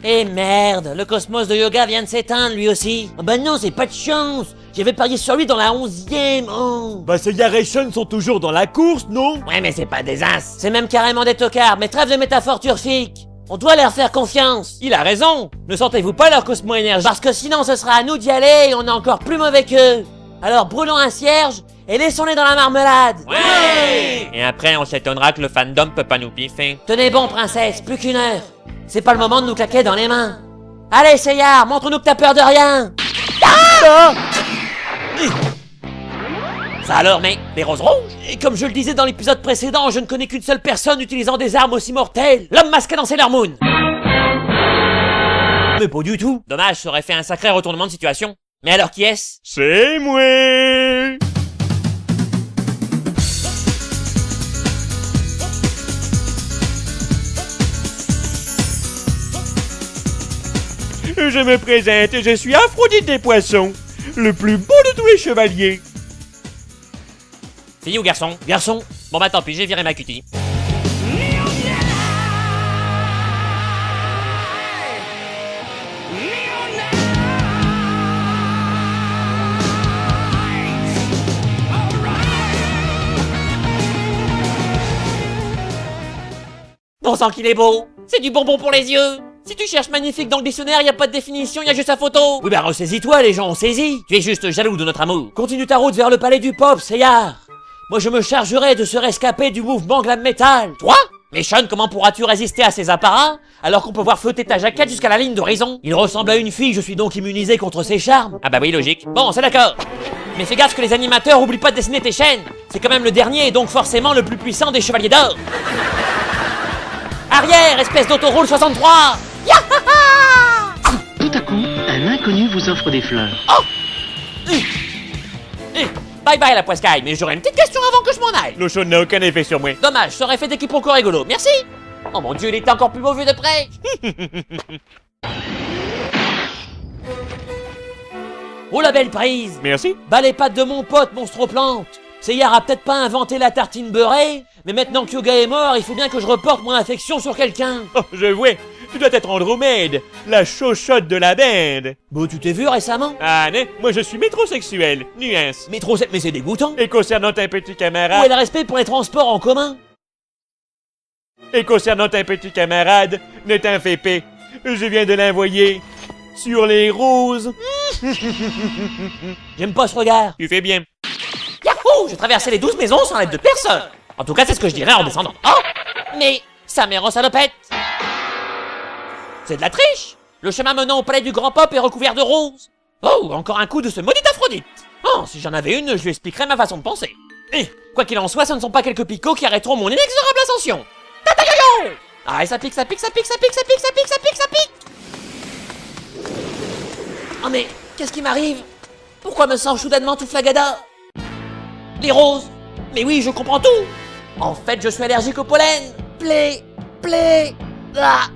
Eh merde, le cosmos de yoga vient de s'éteindre lui aussi. Oh bah non, c'est pas de chance. J'avais parié sur lui dans la 11e. Oh. Bah Seiya et Sean sont toujours dans la course, non? Ouais, mais c'est pas des as. C'est même carrément des tocards, mais trêve de métaphores turfiques. On doit leur faire confiance. Il a raison. Ne sentez-vous pas leur cosmo-énergie? Parce que sinon ce sera à nous d'y aller et on est encore plus mauvais qu'eux. Alors brûlons un cierge et laissons-les dans la marmelade. Ouais. Et après, on s'étonnera que le fandom peut pas nous piffer. Tenez bon, princesse, plus qu'une heure. C'est pas le moment de nous claquer dans les mains. Allez, Seyar, montre-nous que t'as peur de rien. Ça alors, mec, des roses rouges? Et comme je le disais dans l'épisode précédent, je ne connais qu'une seule personne utilisant des armes aussi mortelles. L'homme masqué dans Sailor Moon. Mais pas du tout. Dommage, ça aurait fait un sacré retournement de situation. Mais alors qui est-ce? C'est moi. Je me présente, je suis Aphrodite des poissons, le plus beau de tous les chevaliers. Fille ou garçon? Garçon. Bon bah tant pis, j'ai viré ma cutie. Bon sang qu'il est beau. C'est du bonbon pour les yeux. Si tu cherches magnifique dans le dictionnaire, y a pas de définition, y a juste sa photo. Oui bah ressaisis-toi, les gens ont saisi. Tu es juste jaloux de notre amour. Continue ta route vers le palais du pop, Seyar. Moi je me chargerai de se rescaper du mouvement glam metal. Toi? Mais Sean, comment pourras-tu résister à ces apparats alors qu'on peut voir flotter ta jaquette jusqu'à la ligne d'horizon? Il ressemble à une fille, je suis donc immunisé contre ses charmes. Ah bah oui, logique. Bon, c'est d'accord. Mais fais gaffe que les animateurs oublient pas de dessiner tes chaînes. C'est quand même le dernier et donc forcément le plus puissant des chevaliers d'or. Arrière, espèce d'autoroule 63. Tout à coup, un inconnu vous offre des fleurs. Bye bye la poiscaille, mais j'aurais une petite question avant que je m'en aille. Le show n'a aucun effet sur moi. Dommage, ça aurait fait des quiproquos rigolos, merci. Oh mon dieu, il était encore plus beau vu de près. Oh la belle prise. Merci. Bah les pattes de mon pote Monstroplante. Seyar a peut-être pas inventé la tartine beurrée, mais maintenant que Yoga est mort, il faut bien que je reporte mon affection sur quelqu'un. Oh, je vois. Tu dois être Andromède, la chauchotte de la bande. Bon, tu t'es vu récemment? Ah, non, moi je suis métrosexuel. Nuance. Mais trop, mais c'est dégoûtant. Et concernant un petit Où est camarade... le respect pour les transports en commun? Et concernant un petit camarade, ne t'en fais pas. Je viens de l'envoyer sur les roses. J'aime pas ce regard. Tu fais bien. Yahoo! J'ai traversé les 12 maisons sans l'aide de personne. En tout cas, c'est ce que je dirais en descendant. Oh! Mais sa mère en salopette. C'est de la triche. Le chemin menant au palais du Grand Pop est recouvert de roses. Oh, encore un coup de ce maudit Aphrodite. Oh, si j'en avais une, je lui expliquerais ma façon de penser. Quoi qu'il en soit, ce ne sont pas quelques picots qui arrêteront mon inexorable ascension. Tata yo-yo! Ah, et ça pique, ça pique, ça pique, ça pique, ça pique, ça pique, ça pique, ça pique. Oh mais, qu'est-ce qui m'arrive? Pourquoi me sens soudainement tout flagada? Les roses. Mais oui, je comprends tout. En fait, je suis allergique au pollen. Play. Ah.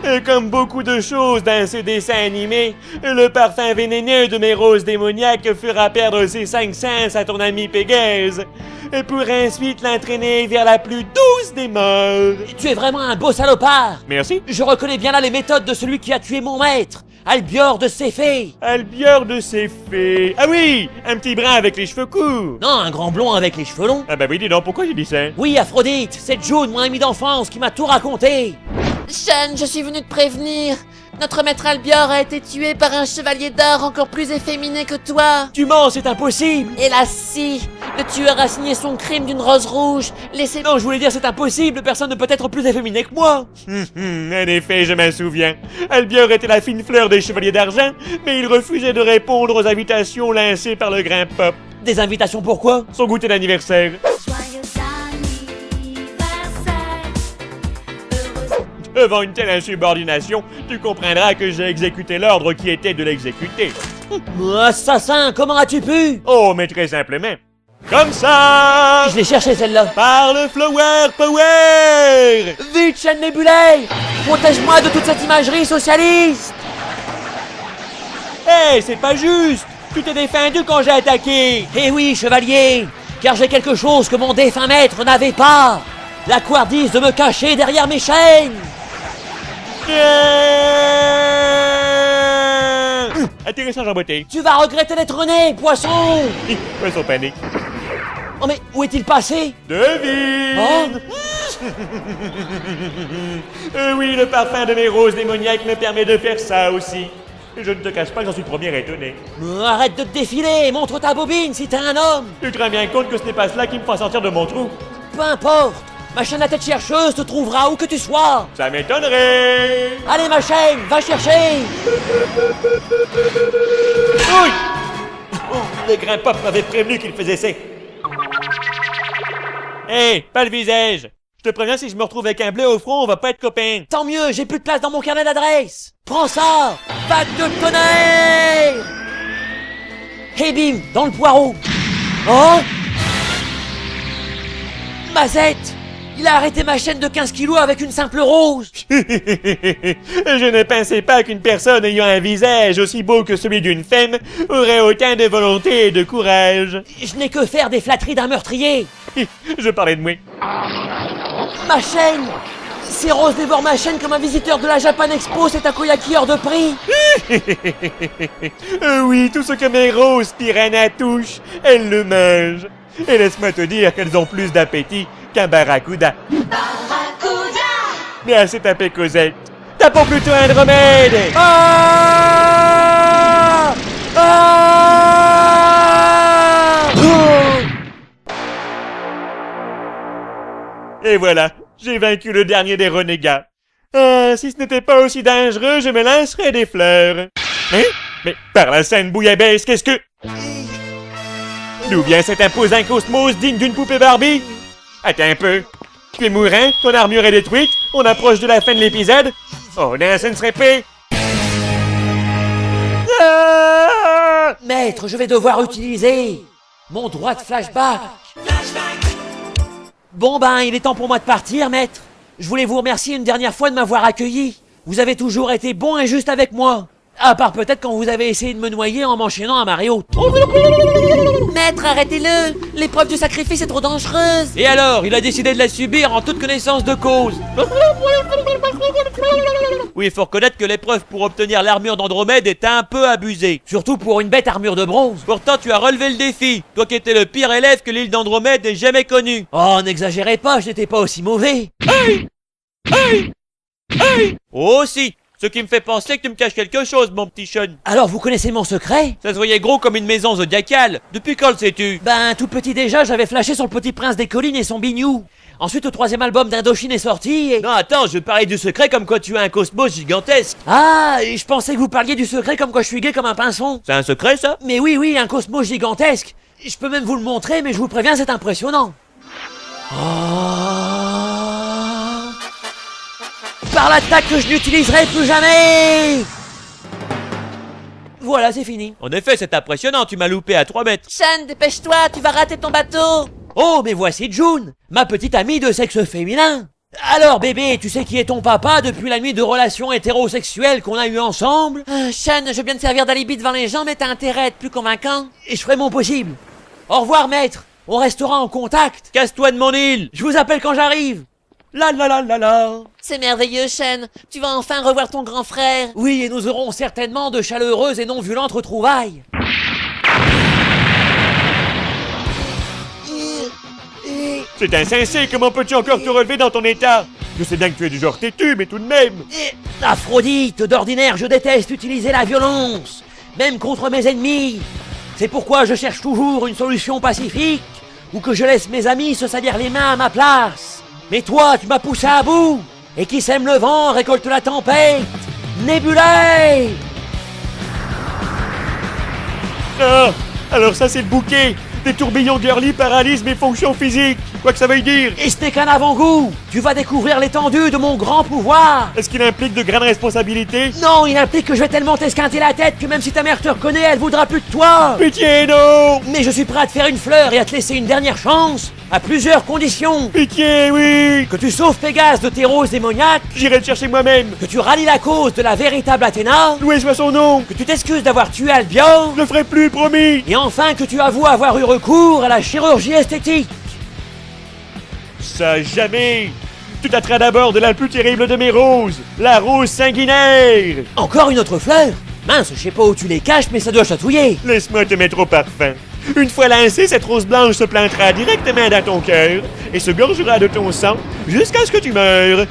Et comme beaucoup de choses dans ce dessin animé, le parfum vénéneux de mes roses démoniaques fera perdre ses 5 sens à ton ami Pégase, pour ensuite l'entraîner vers la plus douce des morts. Tu es vraiment un beau salopard. Merci. Je reconnais bien là les méthodes de celui qui a tué mon maître, Albior de Céphée. Albior de Céphée. Ah oui, un petit brun avec les cheveux courts. Non, un grand blond avec les cheveux longs. Ah bah oui, dis donc, pourquoi j'ai dit ça? Oui, Aphrodite, c'est June, mon ami d'enfance, qui m'a tout raconté. Sean, je suis venu te prévenir. Notre maître Albior a été tué par un chevalier d'or encore plus efféminé que toi. Tu mens, c'est impossible. Hélas si, le tueur a signé son crime d'une rose rouge. Laissez... Non, je voulais dire c'est impossible, personne ne peut être plus efféminé que moi. En effet, je m'en souviens. Albior était la fine fleur des chevaliers d'argent, mais il refusait de répondre aux invitations lancées par le Grand Pop. Des invitations pourquoi? Son goûter d'anniversaire. Devant une telle insubordination, tu comprendras que j'ai exécuté l'ordre qui était de l'exécuter. Assassin, comment as-tu pu? Oh, mais très simplement. Comme ça! Je l'ai cherché celle-là. Par le Flower Power! Vite, chaîne Nébulée! Protège-moi de toute cette imagerie socialiste! Hey, c'est pas juste! Tu t'es défendu quand j'ai attaqué! Eh oui, chevalier! car j'ai quelque chose que mon défunt maître n'avait pas. La couardise de me cacher derrière mes chaînes. Atterrissage en beauté. Tu vas regretter d'être né, poisson. Poisson panique. Oh mais où est-il passé? Devine! Oh. Oui, le parfum de mes roses démoniaques me permet de faire ça aussi. Et je ne te cache pas que j'en suis le premier étonné. Arrête de te défiler, montre ta bobine si t'es un homme. Tu te rends bien compte que ce n'est pas cela qui me fera sortir de mon trou? Peu importe, ma chaîne à tête chercheuse te trouvera où que tu sois. Ça m'étonnerait! Allez ma chaîne, va chercher. Oui! Oh, le grand pop m'avait prévenu qu'il faisait ça. Hé, pas le visage! Je te préviens, si je me retrouve avec un bleu au front, on va pas être copains. Tant mieux, j'ai plus de place dans mon carnet d'adresse. Prends ça, vague de tonnerre. Et bim, dans le poireau. Oh! Mazette! Il a arrêté ma chaîne de 15 kilos avec une simple rose. Je ne pensais pas qu'une personne ayant un visage aussi beau que celui d'une femme aurait autant de volonté et de courage. Je n'ai que faire des flatteries d'un meurtrier. Je parlais de moi. Ma chaîne! Ces roses dévorent ma chaîne comme un visiteur de la Japan Expo, c'est un koyaki hors de prix. Oui, tout ce que mes roses piranha touchent, elles le mangent. Et laisse-moi te dire qu'elles ont plus d'appétit qu'un barracuda. Mais assez tapé Cosette. Tapons plutôt Andromède. Ah! Ah! Et voilà, j'ai vaincu le dernier des renégats. Ah, si ce n'était pas aussi dangereux, je me lancerais des fleurs. Hein? Mais par la scène bouillabaisse, qu'est-ce que... D'où vient cet imposant cosmos digne d'une poupée Barbie? Attends un peu. Tu es mourant, ton armure est détruite, on approche de la fin de l'épisode. Oh non, ce ne serait pas... Ah! Maître, je vais devoir utiliser mon droit de flashback. Bon ben, il est temps pour moi de partir, maître. Je voulais vous remercier une dernière fois de m'avoir accueilli. Vous avez toujours été bon et juste avec moi. À part peut-être quand vous avez essayé de me noyer en m'enchaînant à Mario. Maître, arrêtez-le. L'épreuve du sacrifice est trop dangereuse. Et alors, il a décidé de la subir en toute connaissance de cause. Oui, il faut reconnaître que l'épreuve pour obtenir l'armure d'Andromède est un peu abusée. Surtout pour une bête armure de bronze. Pourtant, tu as relevé le défi. Toi qui étais le pire élève que l'île d'Andromède ait jamais connu. Oh, n'exagérez pas, je n'étais pas aussi mauvais. Hey! Hey! Hey! Oh si! Ce qui me fait penser que tu me caches quelque chose, mon petit Sean. Alors vous connaissez mon secret? Ça se voyait gros comme une maison zodiacale. Depuis quand le sais-tu? Ben, tout petit déjà, j'avais flashé sur le Petit Prince des Collines et son bignou. Ensuite, le 3e album d'Indochine est sorti et... Non, attends, je parlais du secret comme quoi tu as un cosmos gigantesque. Ah, et je pensais que vous parliez du secret comme quoi je suis gay comme un pinson. C'est un secret, ça? Mais oui, oui, un cosmos gigantesque. Je peux même vous le montrer, mais je vous préviens, c'est impressionnant. Oh... Par l'attaque que je n'utiliserai plus jamais. Voilà, c'est fini. En effet, c'est impressionnant, tu m'as loupé à 3 mètres. Shan, dépêche-toi, tu vas rater ton bateau. Oh, mais voici June, ma petite amie de sexe féminin. Alors bébé, tu sais qui est ton papa depuis la nuit de relations hétérosexuelles qu'on a eues ensemble? Shan, je viens de servir d'alibi devant les gens, mais t'as intérêt à être plus convaincant. Et je ferai mon possible. Au revoir maître, on restera en contact. Casse-toi de mon île. Je vous appelle quand j'arrive. La la la la la. C'est merveilleux, Shen. Tu vas enfin revoir ton grand frère. Oui, et nous aurons certainement de chaleureuses et non violentes retrouvailles. C'est insensé, comment peux-tu encore te relever dans ton état? Je sais bien que tu es du genre têtu, mais tout de même. Aphrodite, d'ordinaire, je déteste utiliser la violence, même contre mes ennemis. C'est pourquoi je cherche toujours une solution pacifique, ou que je laisse mes amis se salir les mains à ma place. Mais toi, tu m'as poussé à bout. Et qui sème le vent récolte la tempête. Nébulée. Ah, alors ça c'est le bouquet. Des tourbillons girly paralysent mes fonctions physiques. Quoi que ça veuille dire. Et ce n'est qu'un avant-goût. Tu vas découvrir l'étendue de mon grand pouvoir. Est-ce qu'il implique de grandes responsabilités? Non, il implique que je vais tellement t'esquinter la tête que même si ta mère te reconnaît, elle voudra plus de toi. Pitié, non. Mais je suis prêt à te faire une fleur et à te laisser une dernière chance, à plusieurs conditions. Pitié, oui. Que tu sauves Pégase de tes roses démoniaques. J'irai le chercher moi-même. Que tu rallies la cause de la véritable Athéna. Loué soit son nom. Que tu t'excuses d'avoir tué Albion. Je le ferai plus, promis. Et enfin que tu avoues avoir eu recours à la chirurgie esthétique. Ça jamais! Tu t'atteras d'abord de la plus terrible de mes roses, la rose sanguinaire! Encore une autre fleur? Mince, je sais pas où tu les caches, mais ça doit chatouiller. Laisse-moi te mettre au parfum. Une fois lancée, cette rose blanche se plantera directement dans ton cœur et se gorgera de ton sang jusqu'à ce que tu meures.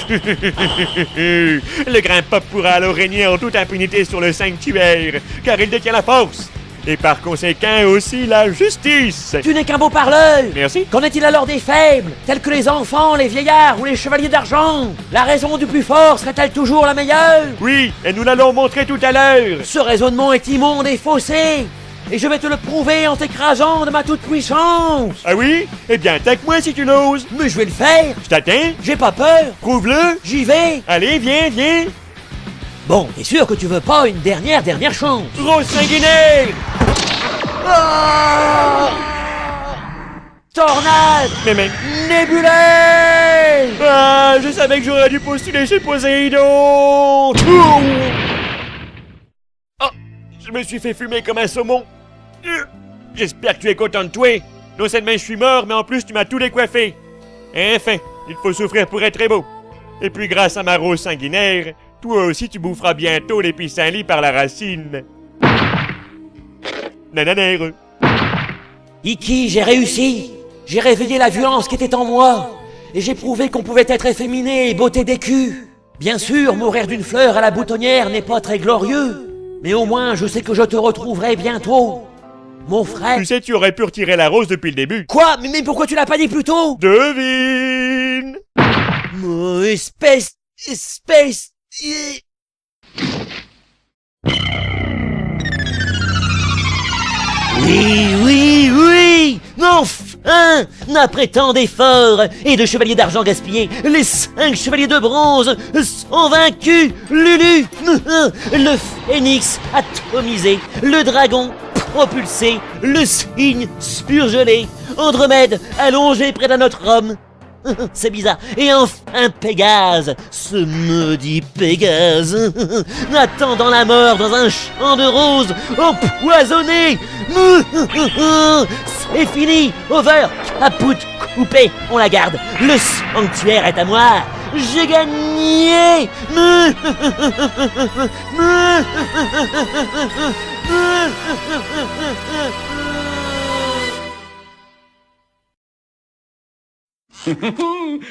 Le grand Pop pourra alors régner en toute impunité sur le sanctuaire, car il détient la force. Et par conséquent aussi la justice. Tu n'es qu'un beau parleur. Merci. Qu'en est-il alors des faibles, tels que les enfants, les vieillards ou les chevaliers d'argent? La raison du plus fort serait-elle toujours la meilleure? Oui, et nous l'allons montrer tout à l'heure. Ce raisonnement est immonde et faussé. Et je vais te le prouver en t'écrasant de ma toute-puissance. Ah oui? Eh bien, attaque-moi si tu l'oses. Mais je vais le faire. Je t'attends. J'ai pas peur. Prouve-le. J'y vais. Allez, viens, viens. Bon, t'es sûr que tu veux pas une dernière chance? Rose sanguinaire. Tornade! Mais mec. Nébuleuse! Ah, je savais que j'aurais dû postuler chez Poséidon. Oh, je me suis fait fumer comme un saumon. J'espère que tu es content de toi. Non seulement je suis mort, mais en plus tu m'as tout décoiffé. Enfin, il faut souffrir pour être très beau. Et puis grâce à ma rose sanguinaire, toi aussi tu boufferas bientôt les pissenlits par la racine. Nananère. Iki, j'ai réussi. J'ai réveillé la violence qui était en moi. Et j'ai prouvé qu'on pouvait être efféminé et beauté d'écu. Bien sûr, mourir d'une fleur à la boutonnière n'est pas très glorieux. Mais au moins, je sais que je te retrouverai bientôt. Mon frère... Tu sais, tu aurais pu retirer la rose depuis le début. Quoi? Mais pourquoi tu l'as pas dit plus tôt? Devine. Oh, espèce... Oui! Enfin! Après tant d'efforts et de chevaliers d'argent gaspillés, les 5 chevaliers de bronze sont vaincus! Lulu! Le phénix atomisé, le dragon propulsé, le cygne surgelé, Andromède allongé près d'un autre homme. C'est bizarre. Et enfin Pégase, ce maudit Pégase, attendant la mort dans un champ de roses empoisonné. C'est fini, over, caput, coupé, on la garde. Le sanctuaire est à moi. J'ai gagné.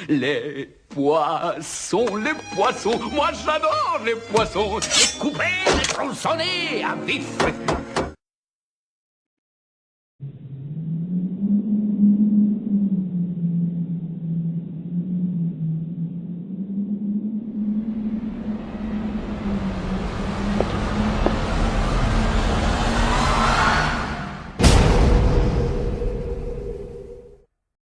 Les poissons, moi j'adore les poissons. Coupés, tronçonnés à vif.